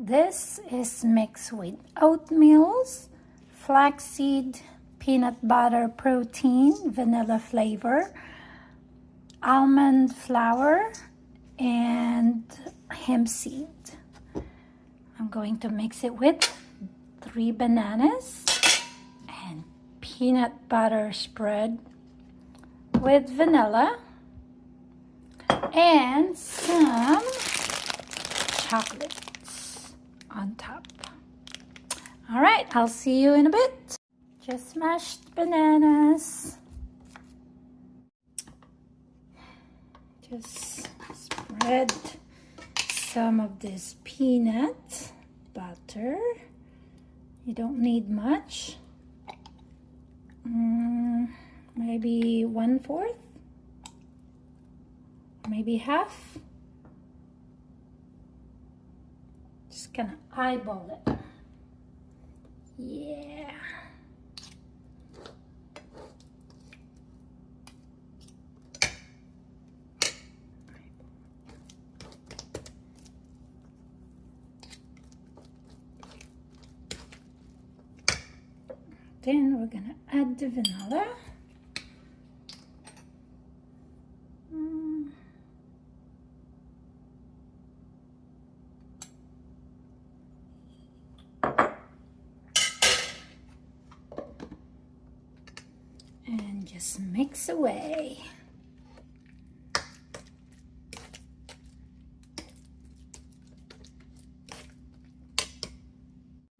This is mixed with oatmeals, flaxseed, peanut butter protein, vanilla flavor, almond flour, and hemp seed. I'm going to mix it with 3 bananas and peanut butter spread with vanilla and some chocolates on top. All right, I'll see you in a bit. Just mashed bananas. Just spread some of this peanut butter. You don't need much. Maybe 1/4, maybe half. Just gonna eyeball it. Yeah. Then we're gonna add the vanilla. And just mix away.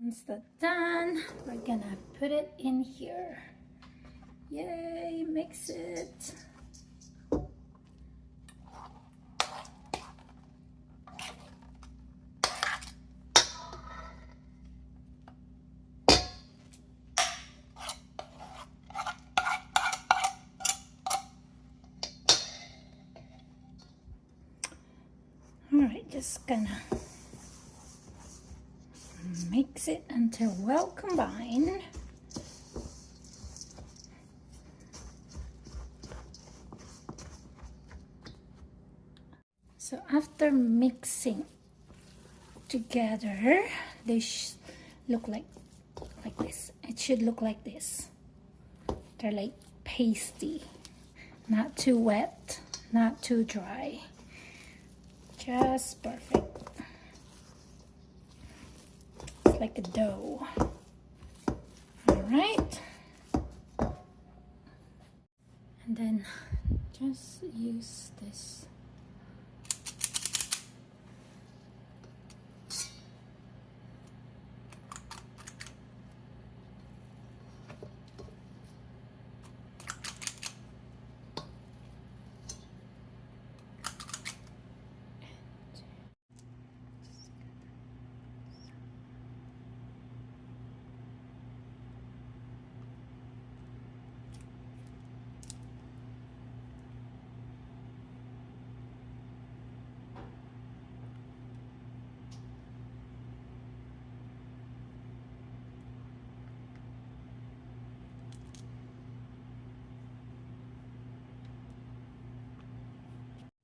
Once that's done, we're gonna put it in here. Yay, mix it. All right, just gonna mix it until well combined. So after mixing together, they look like this. It should look like this. They're like pasty, not too wet, not too dry. Just perfect. It's like a dough. All right. And then just use this.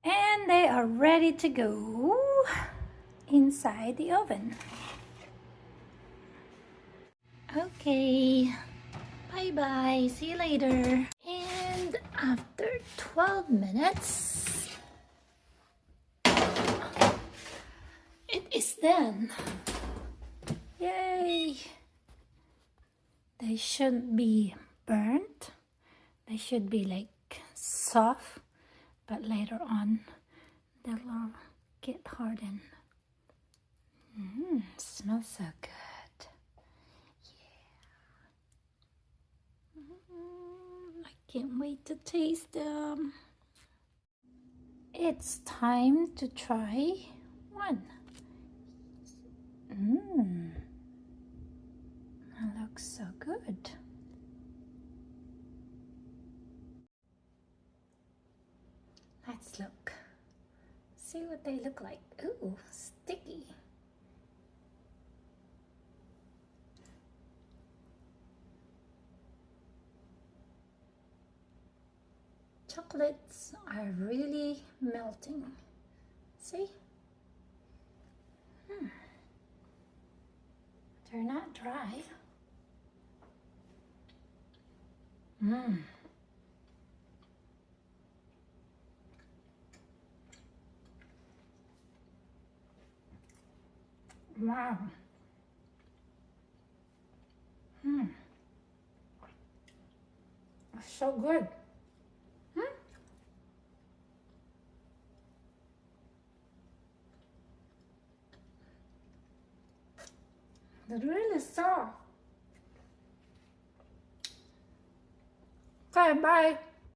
And they are ready to go inside the oven. Okay, bye-bye, see you later. And after 12 minutes, it is done. Yay! They shouldn't be burnt. They should be like soft, but later on they'll all get hardened. Smells so good. Yeah. I can't wait to taste them. It's time to try one. That looks so good. Let's look. See what they look like. Ooh, sticky. Chocolates are really melting. See? They're not dry. Mmm. Wow. Mmm. It's so good. Hmm? They're really soft. Okay, bye.